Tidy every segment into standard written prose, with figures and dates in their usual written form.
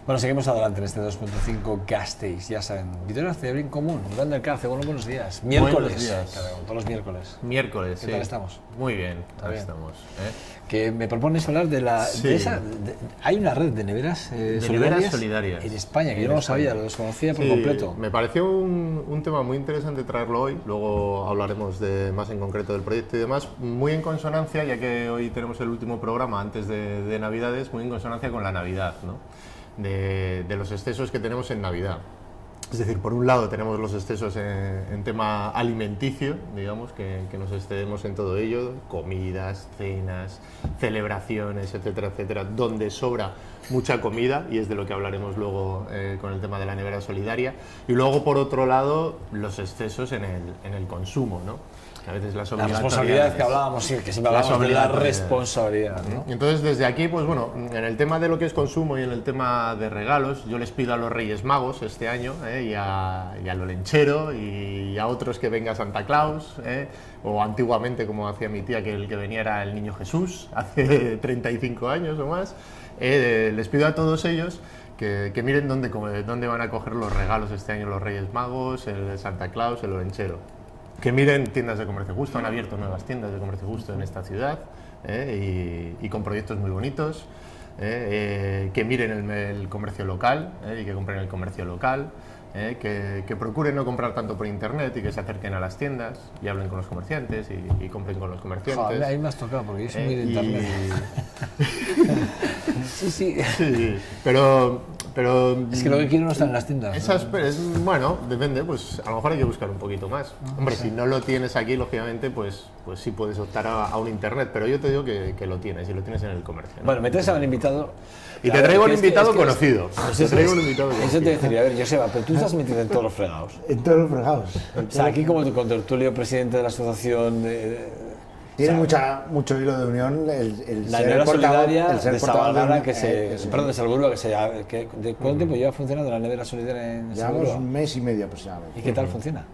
Bueno, seguimos adelante en este 2.5 Gasteiz, ya saben. Vitoria Cerebrín común, Durán del Carce, buenos días. Miércoles, Buenos días. Caragón, todos los miércoles. Miércoles, ¿Qué tal estamos? Muy bien, Está bien. estamos. Que me propones hablar de la... Sí. Hay una red de neveras neveras solidarias en España, que yo no lo sabía, lo desconocía por Sí, completo. me pareció un tema muy interesante traerlo hoy, luego hablaremos más en concreto del proyecto y demás, muy en consonancia, ya que hoy tenemos el último programa antes de Navidades, muy en consonancia con la Navidad, ¿no? De los excesos que tenemos en Navidad. Es decir, por un lado tenemos los excesos en tema alimenticio, digamos, que nos excedemos en todo ello, comidas, cenas, celebraciones, etcétera, etcétera, donde sobra mucha comida, y es de lo que hablaremos luego con el tema de la nevera solidaria. Y luego, por otro lado, los excesos en el consumo, ¿no? A veces las responsabilidades que hablábamos, sí, que siempre hablamos de la responsabilidad, ¿no? Entonces, desde aquí, pues bueno, en el tema de lo que es consumo y en el tema de regalos, yo les pido a los Reyes Magos este año, y a lo lenchero, y a otros que venga Santa Claus, o antiguamente, como hacía mi tía, que el que venía era el Niño Jesús, hace 35 años o más, les pido a todos ellos que miren dónde van a coger los regalos este año los Reyes Magos, el Santa Claus, el Olenchero. Que miren tiendas de comercio justo, han abierto nuevas tiendas de comercio justo en esta ciudad, y con proyectos muy bonitos, que miren el comercio local, y que compren el comercio local, que procuren no comprar tanto por internet y que se acerquen a las tiendas y hablen con los comerciantes y compren con los comerciantes. Joder, ahí me has tocado porque yo soy muy de internet. Sí. Sí, pero es que lo que quiero no está en las tiendas. Bueno, depende, pues a lo mejor hay que buscar un poquito más. Hombre, si no lo tienes aquí, lógicamente, pues sí puedes optar a un internet, pero yo te digo que lo tienes, y lo tienes en el comercio, ¿no? Bueno, me traes al invitado... Y te traigo un invitado conocido. Te traigo un invitado Eso conocido. te decía, a ver, Joseba, pero tú estás metido en todos los fregados. En todos los fregados. O sea, aquí como tu contertulio, presidente de la asociación... Tiene mucho hilo de unión el la ser nevera portavoz, solidaria el ser de portavoz Sabalgana, de perdón, de Salburgo, ¿de cuánto tiempo lleva funcionando la nevera solidaria en Llevamos Salburgo? un mes y medio aproximadamente. ¿Y qué tal funciona?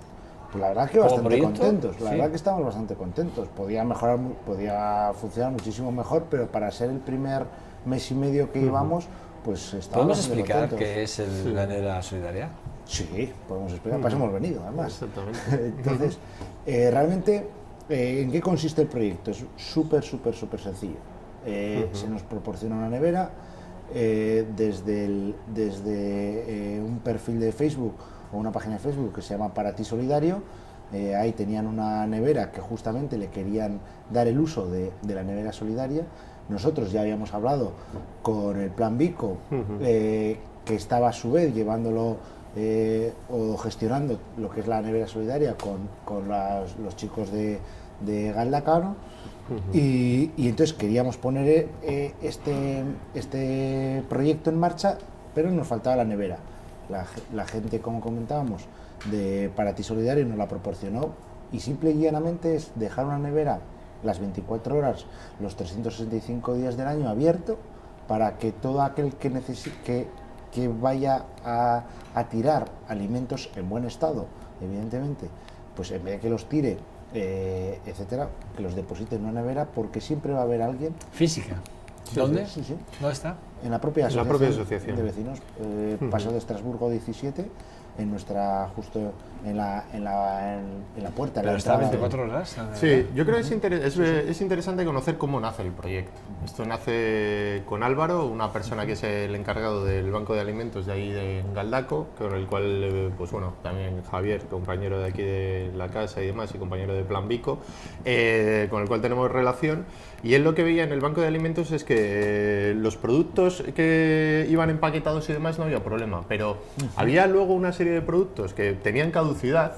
Pues la verdad es que ¿Como bastante proyecto? contentos, la Sí. verdad que estamos bastante contentos. Podía funcionar muchísimo mejor, pero para ser el primer mes y medio que llevamos, pues estamos ¿Podemos bastante explicar contentos. qué es la nevera solidaria? Sí, podemos explicar, para eso hemos venido además. Exactamente. Entonces, realmente, ¿en qué consiste el proyecto? Es súper sencillo. Se nos proporciona una nevera desde un perfil de Facebook o una página de Facebook que se llama Para Ti Solidario. Ahí tenían una nevera que justamente le querían dar el uso de la nevera solidaria. Nosotros ya habíamos hablado con el Plan Vico, que estaba a su vez llevándolo o gestionando lo que es la nevera solidaria con los chicos de Galdacano, y entonces queríamos poner este proyecto en marcha, pero nos faltaba la nevera. La gente, como comentábamos, de Para Ti Solidario nos la proporcionó, y simple y llanamente es dejar una nevera las 24 horas, los 365 días del año abierto, para que todo aquel que vaya a tirar alimentos en buen estado, evidentemente, pues en vez de que los tire, etcétera, que los deposite en una nevera, porque siempre va a haber alguien. Física. ¿Dónde? Sí. ¿Dónde está? En la propia En la propia asociación de vecinos, Paseo de Estrasburgo 17, en nuestra, justo en la puerta. Pero la está entrada 24 horas. Sí, yo creo que es interesante conocer cómo nace el proyecto. Esto nace con Álvaro, una persona que es el encargado del banco de alimentos de ahí de Galdaco, con el cual, pues bueno, también Javier, compañero de aquí de la casa y demás, y compañero de Plan Vico, con el cual tenemos relación. Y él lo que veía en el banco de alimentos es que los productos que iban empaquetados y demás no había problema, pero había luego una serie de productos que tenían caducidad,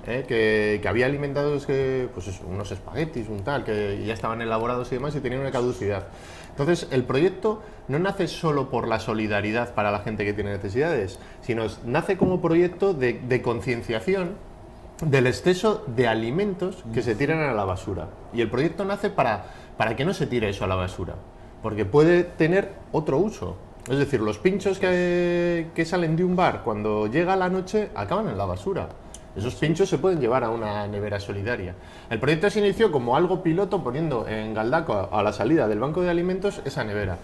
que había alimentados pues eso, unos espaguetis, un tal, que ya estaban elaborados y demás y tenían una caducidad. Entonces, el proyecto no nace solo por la solidaridad para la gente que tiene necesidades, sino nace como proyecto de concienciación del exceso de alimentos que se tiran a la basura. Y el proyecto nace para que no se tire eso a la basura, porque puede tener otro uso. Es decir, los pinchos que salen de un bar cuando llega la noche acaban en la basura. Esos pinchos se pueden llevar a una nevera solidaria. El proyecto se inició como algo piloto poniendo en Galdaco, a la salida del banco de alimentos, esa nevera.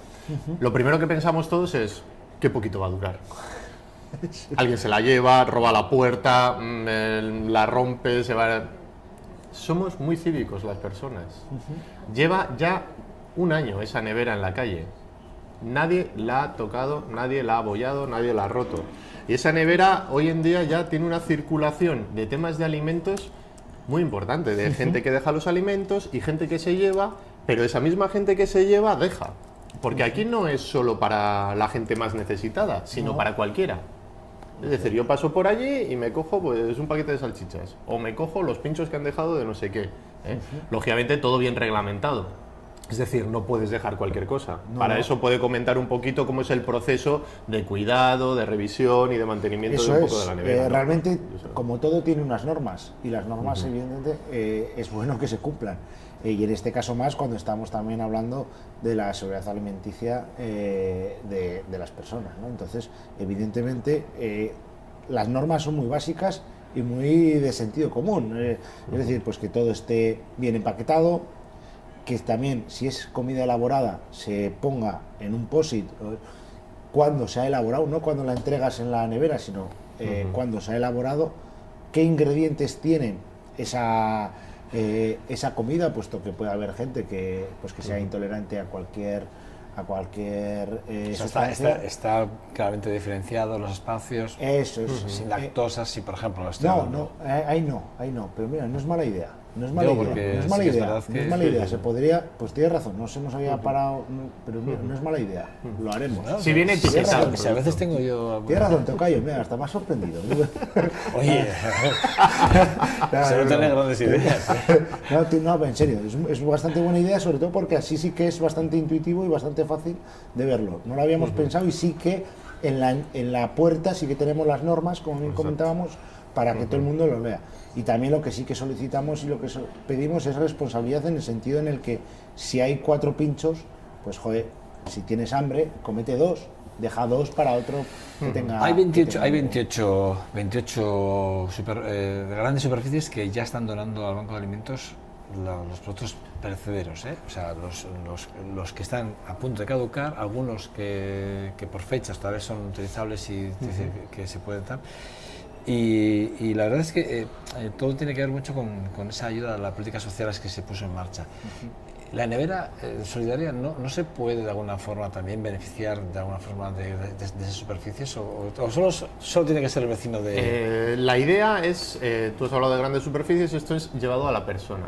Lo primero que pensamos todos es, qué poquito va a durar. Alguien se la lleva, roba la puerta, la rompe, se va... Somos muy cívicos las personas. Lleva ya un año esa nevera en la calle. Nadie la ha tocado, nadie la ha abollado, nadie la ha roto. Y esa nevera hoy en día ya tiene una circulación de temas de alimentos muy importante, de gente que deja los alimentos y gente que se lleva, pero esa misma gente que se lleva deja. Porque aquí no es solo para la gente más necesitada, sino para cualquiera. Es decir, yo paso por allí y me cojo pues un paquete de salchichas o me cojo los pinchos que han dejado de no sé qué. Lógicamente todo bien reglamentado. Es decir, no puedes dejar cualquier cosa. Para eso puede comentar un poquito cómo es el proceso de cuidado, de revisión y de mantenimiento de un poco de la nevera. ¿no? Realmente, como todo tiene unas normas y las normas evidentemente es bueno que se cumplan. Y en este caso más cuando estamos también hablando de la seguridad alimenticia de las personas, ¿no? Entonces, evidentemente, las normas son muy básicas y muy de sentido común. Es decir, pues que todo esté bien empaquetado, que también, si es comida elaborada, se ponga en un POSIT cuando se ha elaborado, no cuando la entregas en la nevera, sino cuando se ha elaborado, qué ingredientes tienen esa comida, puesto que puede haber gente que sea intolerante a cualquier sustancia. Está claramente diferenciado los espacios. Eso es. Sin lactosa, si por ejemplo ahí no, pero mira, no es mala idea. No es mala Digo, idea, porque no es mala sí que es idea, verdad no es que- mala idea. Se podría, pues tienes razón, no se nos había parado, pero mira, no es mala idea, lo haremos. Si viene etiquetado. Si a veces tengo yo... Tienes razón, Tocayo, mira, hasta más sorprendido. Oye, se no tiene grandes ideas. No, en serio, es bastante buena idea, sobre todo porque así sí que es bastante intuitivo y bastante fácil de verlo. No lo habíamos pensado y sí que en la puerta sí que tenemos las normas, como bien comentábamos, para que todo el mundo lo lea. Y también lo que sí que solicitamos y lo que pedimos es responsabilidad en el sentido en el que si hay 4 pinchos, pues joder, si tienes hambre, comete 2, deja 2 para otro que tenga... Hay 28, que tenga- hay 28 grandes superficies que ya están donando al Banco de Alimentos los productos perecederos, ¿eh? O sea, los que están a punto de caducar, algunos que por fechas todavía son utilizables y que se pueden dar. Y la verdad es que todo tiene que ver mucho con esa ayuda a las políticas sociales que se puso en marcha. La nevera solidaria no se puede de alguna forma también beneficiar de alguna forma de esas superficies o solo tiene que ser el vecino de... La idea es, tú has hablado de grandes superficies, esto es llevado a la persona.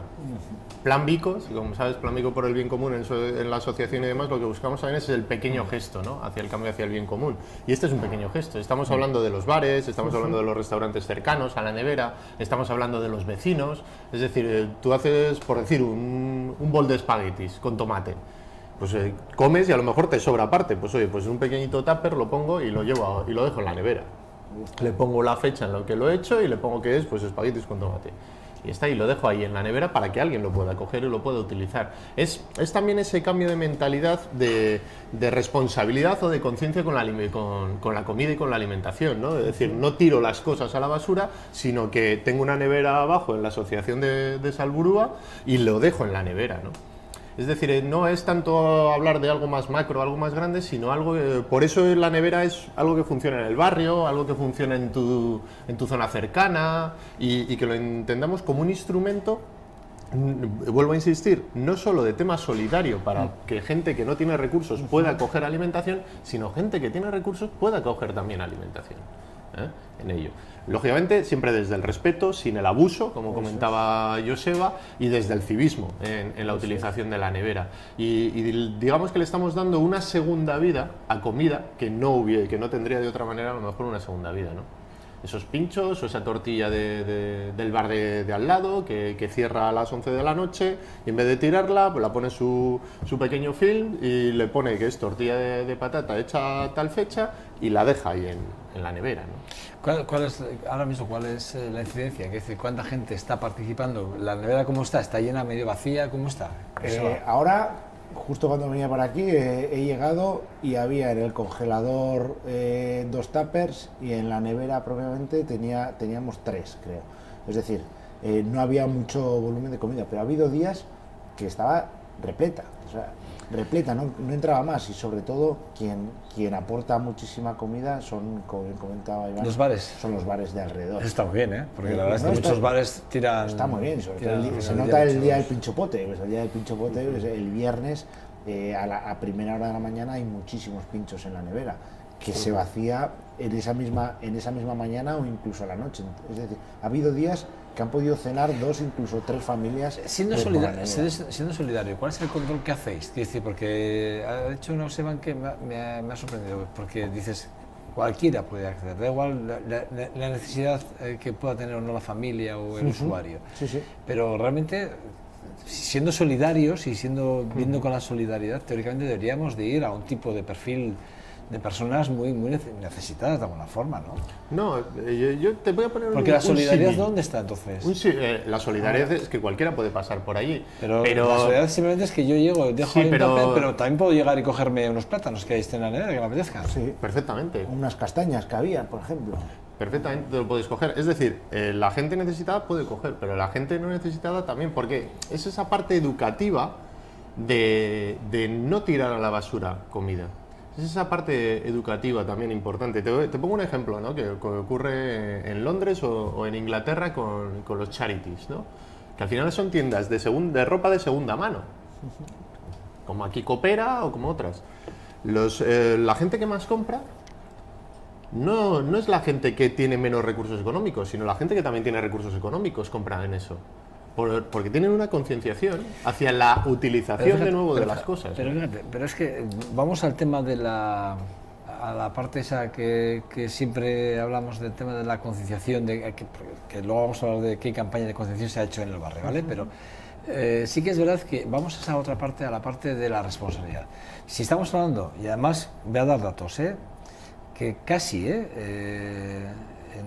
Plan Bicos, como sabes, Plan Bico por el bien común en la asociación y demás, lo que buscamos también es el pequeño gesto, ¿no? Hacia el cambio hacia el bien común. Y este es un pequeño gesto. Estamos hablando de los bares, estamos hablando de los restaurantes cercanos a la nevera, estamos hablando de los vecinos. Es decir, tú haces, por decir, un bol de espaguetis con tomate. Pues comes y a lo mejor te sobra parte. Pues oye, pues un pequeñito tupper lo pongo y lo llevo y lo dejo en la nevera. Le pongo la fecha en la que lo he hecho y le pongo que es pues espaguetis con tomate. Y está ahí, lo dejo ahí en la nevera para que alguien lo pueda coger y lo pueda utilizar. Es también ese cambio de mentalidad de responsabilidad o de conciencia con la comida y con la alimentación, ¿no? Es decir, no tiro las cosas a la basura, sino que tengo una nevera abajo en la asociación de Salburua y lo dejo en la nevera, ¿no? Es decir, no es tanto hablar de algo más macro, algo más grande, sino algo... por eso la nevera es algo que funciona en el barrio, algo que funciona en tu zona cercana y que lo entendamos como un instrumento, vuelvo a insistir, no solo de tema solidario para que gente que no tiene recursos pueda coger alimentación, sino gente que tiene recursos pueda coger también alimentación en ello. Lógicamente, siempre desde el respeto, sin el abuso, como comentaba Joseba, y desde el civismo en la utilización de la nevera. Y digamos que le estamos dando una segunda vida a comida que no tendría de otra manera a lo mejor una segunda vida, ¿no? Esos pinchos o esa tortilla del bar de al lado que cierra a las 11 de la noche y en vez de tirarla, pues la pone su pequeño film y le pone que es tortilla de patata hecha a tal fecha y la deja ahí en la nevera, ¿no? ¿Cuál es, ahora mismo, cuál es la incidencia? Es decir, ¿cuánta gente está participando? ¿La nevera cómo está? ¿Está llena, medio vacía? ¿Cómo está? Ahora, justo cuando venía para aquí, he llegado y había en el congelador 2 tuppers y en la nevera propiamente teníamos 3, creo. Es decir, no había mucho volumen de comida, pero ha habido días que estaba repleta. O sea, repleta, no entraba más, y sobre todo quien aporta muchísima comida son, como comentaba Iván, los bares. son los bares de alrededor. Eso está muy bien, ¿eh? Porque la No, verdad es que muchos bares tiran... Está muy bien, sobre todo tiran se el nota el día del muchos. pinchopote. Pues el día del pinchopote, pues el viernes a primera hora de la mañana hay muchísimos pinchos en la nevera, que se vacía en esa misma mañana o incluso a la noche. Es decir, ha habido días que han podido cenar 2, incluso 3 familias. Siendo, por la nevera. siendo solidario, ¿cuál es el control que hacéis? Quiero decir, porque ha hecho una observación que me ha sorprendido, porque dices, cualquiera puede acceder, da igual la necesidad que pueda tener o no la familia o el usuario. Sí, sí. Pero realmente, siendo solidarios y viendo con la solidaridad, teóricamente deberíamos de ir a un tipo de perfil de personas muy necesitadas de alguna forma, ¿no? No, yo te voy a poner Porque la solidaridad, símil. ¿dónde está entonces? La solidaridad es que cualquiera puede pasar por allí. Pero la solidaridad simplemente es que yo llego, dejo Sí, ahí un pero- tupper, pero también puedo llegar y cogerme unos plátanos que estén en la nevera, que me apetezcan. Sí. Perfectamente. Unas castañas que había, por ejemplo. Perfectamente te lo puedes coger. Es decir, la gente necesitada puede coger, pero la gente no necesitada también, porque es esa parte educativa de no tirar a la basura comida. Es esa parte educativa también importante. Te pongo un ejemplo, ¿no? que ocurre en Londres o en Inglaterra con los charities, ¿no? Que al final son tiendas de ropa de segunda mano, como aquí Coopera o como otras. La gente que más compra no es la gente que tiene menos recursos económicos, sino la gente que también tiene recursos económicos compra en eso. Porque tienen una concienciación hacia la utilización de nuevo de las cosas. Pero, fíjate, pero es que vamos al tema de a la parte esa que siempre hablamos del tema de la concienciación, que luego vamos a hablar de qué campaña de concienciación se ha hecho en el barrio, ¿vale? Pero sí que es verdad que vamos a esa otra parte, a la parte de la responsabilidad. Si estamos hablando, y además voy a dar datos, que casi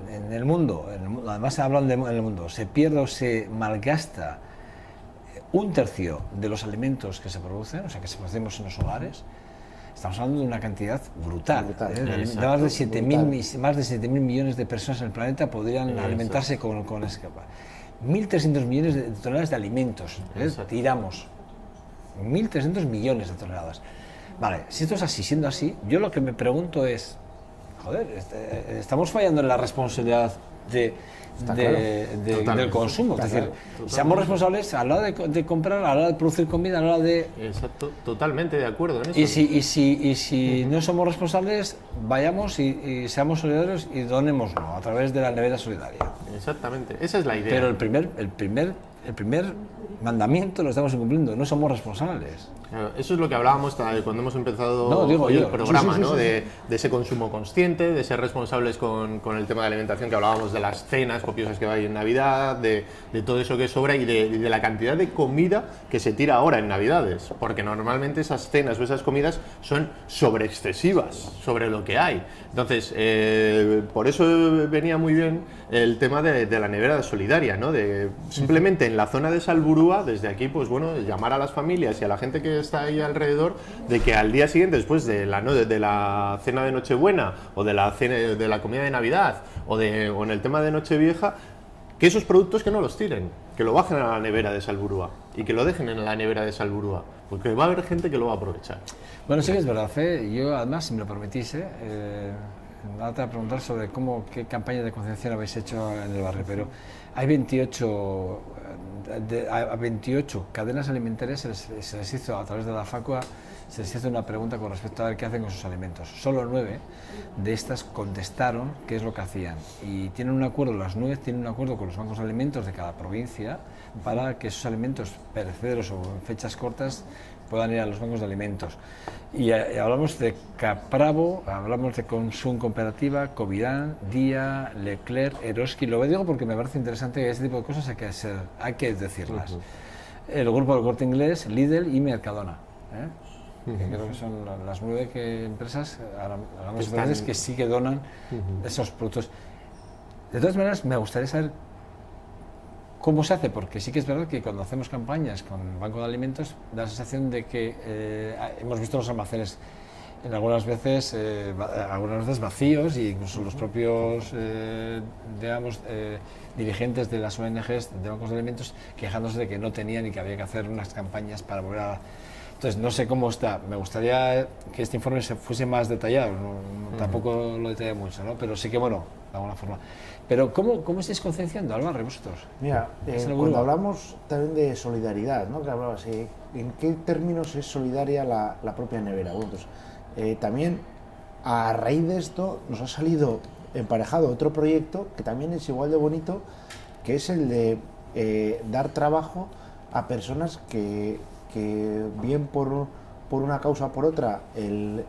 en el mundo, además hablan en el mundo, se pierde o se malgasta 1/3 de los alimentos que se producen, o sea, que se producen en los hogares. Estamos hablando de una cantidad brutal. Brutal, De exacto, más de 7.000 brutal. más de 7.000 millones de personas en el planeta podrían alimentarse con escapa. 1.300 millones de toneladas de alimentos, Exacto. tiramos. 1.300 millones de toneladas. Vale, si esto es así, siendo así, yo lo que me pregunto es, joder, estamos fallando en la responsabilidad del consumo. Está Es decir, claro. seamos responsables a la hora de comprar, a la hora de producir comida, a la hora de... Exacto, totalmente de acuerdo en eso. Y si no somos responsables, vayamos y seamos solidarios y donémoslo a través de la nevera solidaria. Exactamente, esa es la idea. Pero el primer mandamiento lo estamos incumpliendo, no somos responsables. Claro, eso es lo que hablábamos cuando hemos empezado No, digo hoy yo. el programa, Sí, sí, ¿no? sí, sí. De ese consumo consciente, de ser responsables con el tema de alimentación, que hablábamos de las cenas copiosas que hay en Navidad, de todo eso que sobra y de la cantidad de comida que se tira ahora en Navidades, porque normalmente esas cenas o esas comidas son sobreexcesivas sobre lo que hay. Entonces, por eso venía muy bien el tema de la nevera solidaria, ¿no? De simplemente en la zona de Salburúa, desde aquí, pues bueno, llamar a las familias y a la gente que está ahí alrededor de que al día siguiente, después de la cena de Nochebuena o de la comida de Navidad o en el tema de Nochevieja, que esos productos que no los tiren, que lo bajen a la nevera de Salburúa y que lo dejen en la nevera de Salburúa, porque va a haber gente que lo va a aprovechar. Bueno, sí que es verdad, yo además, si me lo permitís, ahora te voy a preguntar sobre qué campaña de concienciación habéis hecho en el barrio, pero hay 28 cadenas alimentarias, se les hizo a través de la Facua, se les hizo una pregunta con respecto a ver qué hacen con sus alimentos. Solo 9 de estas contestaron qué es lo que hacían y tienen un acuerdo, las 9 tienen un acuerdo con los bancos de alimentos de cada provincia para que esos alimentos perecederos o en fechas cortas puedan ir a los bancos de alimentos. Y hablamos de Capravo, hablamos de Consum Cooperativa, Covirán, Día, Leclerc, Eroski. Lo digo porque me parece interesante que ese tipo de cosas hay que decirlas. El grupo del Corte Inglés, Lidl y Mercadona. Que creo que son las 9 empresas, hablamos de empresas que sí que donan esos productos. De todas maneras, me gustaría saber cómo se hace, porque sí que es verdad que cuando hacemos campañas con el Banco de Alimentos da la sensación de que hemos visto los almacenes algunas veces vacíos y incluso los propios dirigentes de las ONGs de bancos de alimentos quejándose de que no tenían y que había que hacer unas campañas para volver a... Entonces, no sé cómo está. Me gustaría que este informe se fuese más detallado. Tampoco lo detalla mucho, ¿no? Pero sí que, bueno, de alguna forma. Pero, ¿cómo estáis concienciando al barrio vosotros? Mira, cuando hablamos también de solidaridad, ¿no? Que hablabas, ¿en qué términos es solidaria la propia nevera? Bueno, pues, también a raíz de esto nos ha salido emparejado otro proyecto que también es igual de bonito, que es el de dar trabajo a personas que bien por una causa o por otra el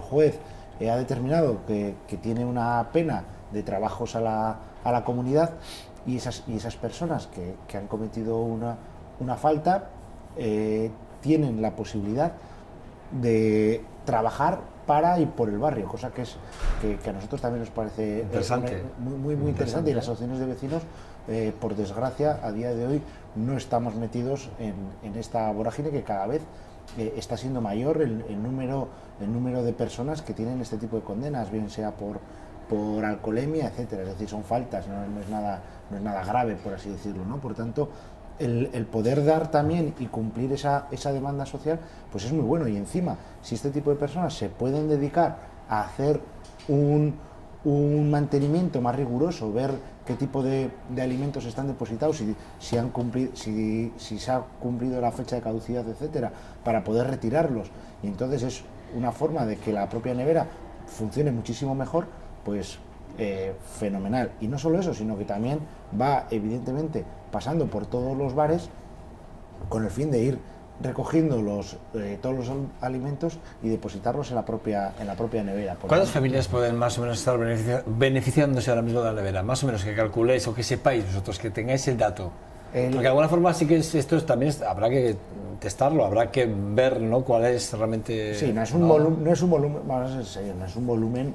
juez ha determinado que tiene una pena de trabajos a la comunidad, y esas personas que han cometido una falta tienen la posibilidad de trabajar para y por el barrio, cosa que a nosotros también nos parece interesante. Muy interesante, y las asociaciones de vecinos, por desgracia, a día de hoy no estamos metidos en esta vorágine que cada vez está siendo mayor el número de personas que tienen este tipo de condenas, bien sea por alcoholemia, etcétera. Es decir, son faltas, no es nada grave, por así decirlo, ¿no? Por tanto, el poder dar también y cumplir esa demanda social, pues es muy bueno. Y encima, si este tipo de personas se pueden dedicar a hacer un mantenimiento más riguroso, ver qué tipo de alimentos están depositados, si se ha cumplido la fecha de caducidad, etcétera, para poder retirarlos, y entonces es una forma de que la propia nevera funcione muchísimo mejor, pues fenomenal. Y no solo eso, sino que también va evidentemente pasando por todos los bares con el fin de ir recogiendo todos los alimentos y depositarlos en la propia nevera. ¿Cuántas familias pueden más o menos estar beneficiándose ahora mismo de la nevera? Más o menos que calculéis o que sepáis vosotros, que tengáis el dato. Porque de alguna forma sí que esto también habrá que testarlo, habrá que ver, ¿no?, cuál es realmente... Sí, no es un volumen, vamos a ser serios, no es un volumen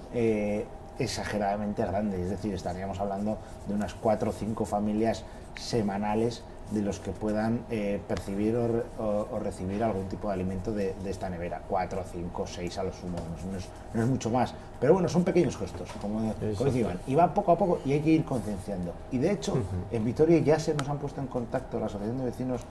exageradamente grande, es decir, estaríamos hablando de unas 4 o 5 familias semanales de los que puedan percibir o recibir algún tipo de alimento de esta nevera. 4, 5, 6 a lo sumo, no es mucho más, pero bueno, son pequeños gestos, como dice Iván, y va poco a poco y hay que ir concienciando. Y de hecho, en Vitoria ya se nos han puesto en contacto la Asociación de Vecinos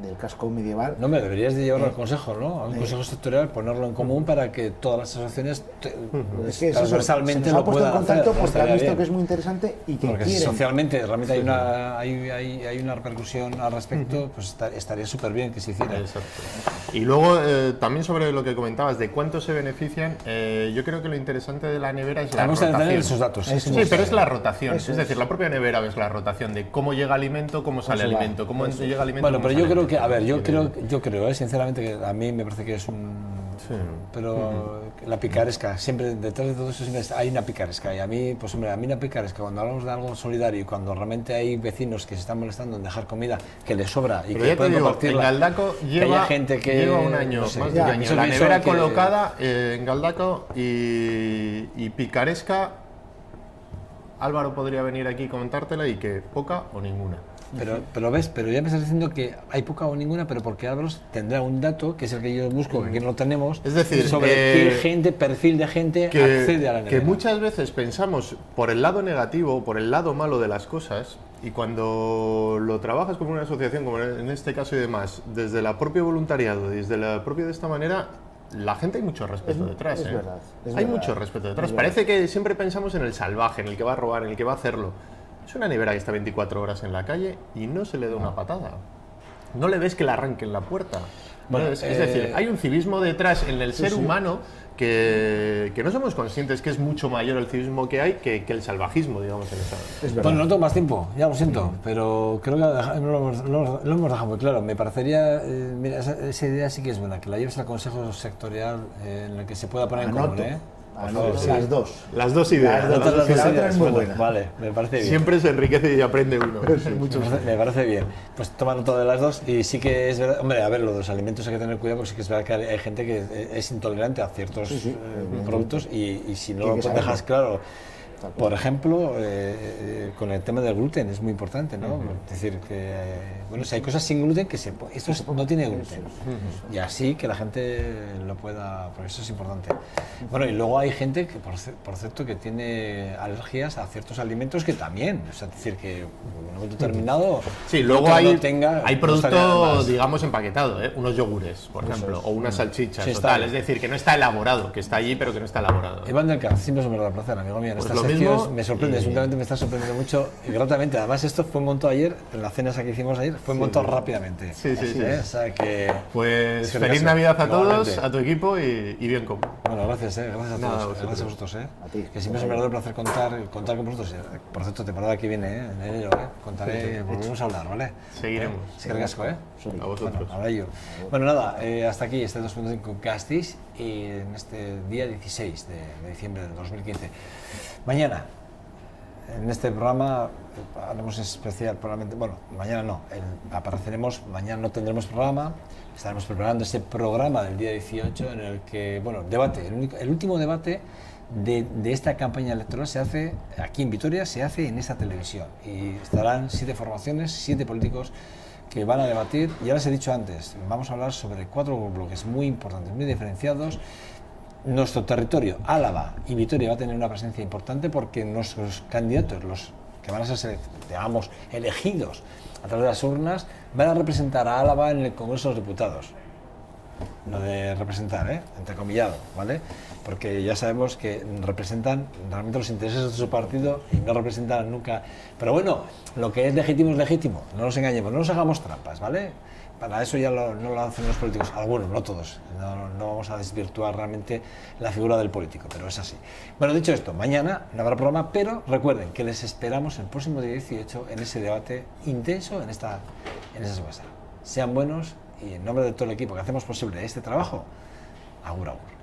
del casco medieval. No, me deberías de llevarlo al consejo, ¿no? A un consejo sectorial, ponerlo en común para que todas las asociaciones transversalmente se nos ha lo puesto en puedan contacto hacer. porque han visto que es muy interesante y que porque quieren. socialmente realmente hay una repercusión al respecto, pues estaría súper bien que se hiciera. Exacto. Y luego también sobre lo que comentabas de cuánto se benefician, yo creo que lo interesante de la nevera es la rotación. Tener esos datos. Sí, pero es la rotación, es decir, la propia nevera ves la rotación de cómo llega alimento, cómo sale alimento, cómo llega alimento. Bueno, pero yo creo que, a ver, yo creo, sinceramente, que a mí me parece que es un... Sí. Pero la picaresca, siempre detrás de todo eso siempre hay una picaresca, y a mí, pues hombre, a mí una picaresca, cuando hablamos de algo solidario y cuando realmente hay vecinos que se están molestando en dejar comida que les sobra y pero que pueden compartirla, en Galdaco lleva un año, no sé, más de un año, la nevera que... colocada en Galdaco y picaresca. Álvaro podría venir aquí y comentártela, y que poca o ninguna. Pero ya me estás diciendo que hay poca o ninguna, pero porque Álvaro tendrá un dato, que es el que yo busco, que aquí no lo tenemos, es decir, sobre qué gente, perfil de gente accede a la nevera. Que muchas veces pensamos por el lado negativo, por el lado malo de las cosas, y cuando lo trabajas como una asociación, como en este caso y demás, desde el propio voluntariado, desde la propia de esta manera, la gente hay mucho respeto detrás. Es verdad. Hay mucho respeto detrás. Parece que siempre pensamos en el salvaje, en el que va a robar, en el que va a hacerlo. Es una nevera que está 24 horas en la calle y no se le da una patada. No le ves que le arranquen la puerta. Bueno, es decir, hay un civismo detrás en el ser humano que no somos conscientes que es mucho mayor el civismo que hay que el salvajismo, digamos, en esa. Bueno, no tengo más tiempo, ya lo siento, pero creo que lo hemos dejado muy claro. Me parecería, mira, esa idea sí que es buena, que la lleves al consejo sectorial en el que se pueda poner en común, ¿eh? Las dos. Las dos ideas. La otra es muy buena. Vale, me parece bien. Siempre se enriquece y aprende uno. Me parece bien. Pues toma nota de las dos, y sí que es verdad, hombre, a ver, lo de los alimentos hay que tener cuidado, porque sí que es verdad que hay gente que es intolerante a ciertos productos, y si no lo dejas claro Por ejemplo, con el tema del gluten es muy importante, ¿no? Es decir, que bueno, si hay cosas sin gluten, esto no tiene gluten. Y así que la gente lo pueda, por eso es importante. Bueno, y luego hay gente que, por cierto, que tiene alergias a ciertos alimentos que también, o sea, es decir, que en un momento determinado... Sí, luego no hay estaría producto, mal. digamos, empaquetado, unos yogures, por ejemplo, o unas salchichas, Sí, o está tal. bien. Es decir, que no está elaborado, que está allí, pero que no está elaborado. Iván del Car, siempre es un verdadero placer, amigo mío. En Pues estas lo secciones mismo, me sorprende, últimamente me está sorprendiendo mucho y gratamente. Además, esto fue montado ayer, en la cena esa que hicimos ayer, fue montado rápidamente. Sí, sí, sí. O sea que... Pues es que feliz caso, Navidad a todos, igualmente. a tu equipo y bien común. Bueno, gracias, gracias a Nada, todos, vosotros. gracias a vosotros, A ti. que siempre es un verdadero placer contar con vosotros. Por cierto, temporada que viene, en enero, contaré, volvemos a hablar, ¿vale? Seguiremos. Es que casco, A vosotros. Bueno, ahora yo. Bueno, nada, hasta aquí este 2.5 Castis y en este día 16 de diciembre del 2015. Mañana, en este programa, haremos especial, probablemente, bueno, mañana no, apareceremos, mañana no tendremos programa, estaremos preparando ese programa del día 18 en el que, bueno, debate, el último debate de esta campaña electoral se hace aquí en Vitoria, se hace en esta televisión y estarán 7 formaciones, 7 políticos que van a debatir. Ya les he dicho antes, vamos a hablar sobre 4 bloques muy importantes, muy diferenciados. Nuestro territorio, Álava y Vitoria, va a tener una presencia importante porque nuestros candidatos, los que van a ser, digamos, elegidos a través de las urnas, van a representar a Álava en el Congreso de los Diputados. Lo de representar, entrecomillado, ¿vale? Porque ya sabemos que representan realmente los intereses de su partido y no representan nunca. Pero bueno, lo que es legítimo, no nos engañemos, no nos hagamos trampas, ¿vale? Para eso ya no lo hacen los políticos, algunos, no todos. No vamos a desvirtuar realmente la figura del político, pero es así. Bueno, dicho esto, mañana no habrá programa, pero recuerden que les esperamos el próximo día 18 en ese debate intenso en esa subasta. Sean buenos y en nombre de todo el equipo que hacemos posible este trabajo, agur, agur.